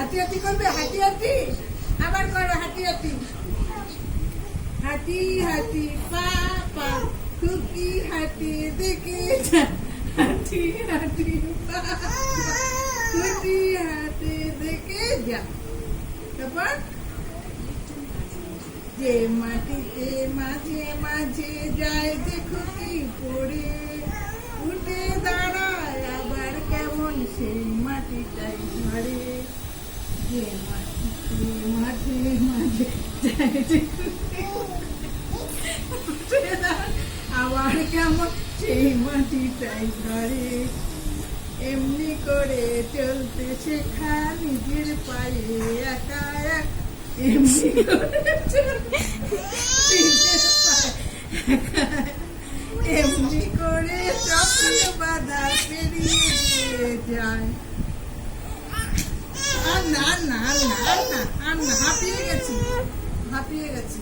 হাঁটি হাঁটি করবে, হাঁটি হাঁটি আবার করো, হাঁটি হাঁটি হাঁটি হাঁটি পা পা খুকি হাঁটি দেখে যা, হাঁটি হাঁটি পা খুকি হাঁটি দেখে যা। তারপর যে মাটিতে মাঝে মাঝে যায় দেখো কি পড়ে, উঠে দাঁড়ায় আবার কেমন সেই মাটিটাই ধরে। যে মাটিতে মাঝে মাঝে যায় দেখো কি উঠে দাঁড়ায় আবার কেমন সেই মাটিটাই ধরে। এমনি করে চলতে শেখা নিজের পায়ে একা এক, এমনি করে চলতে নিজের পায়ে একা এক, এমনি করে সকল বাধা পেরিয়ে দিয়ে যায়। আর না আর না আর না আর না, হাঁপিয়ে গেছি হাঁপিয়ে গেছি।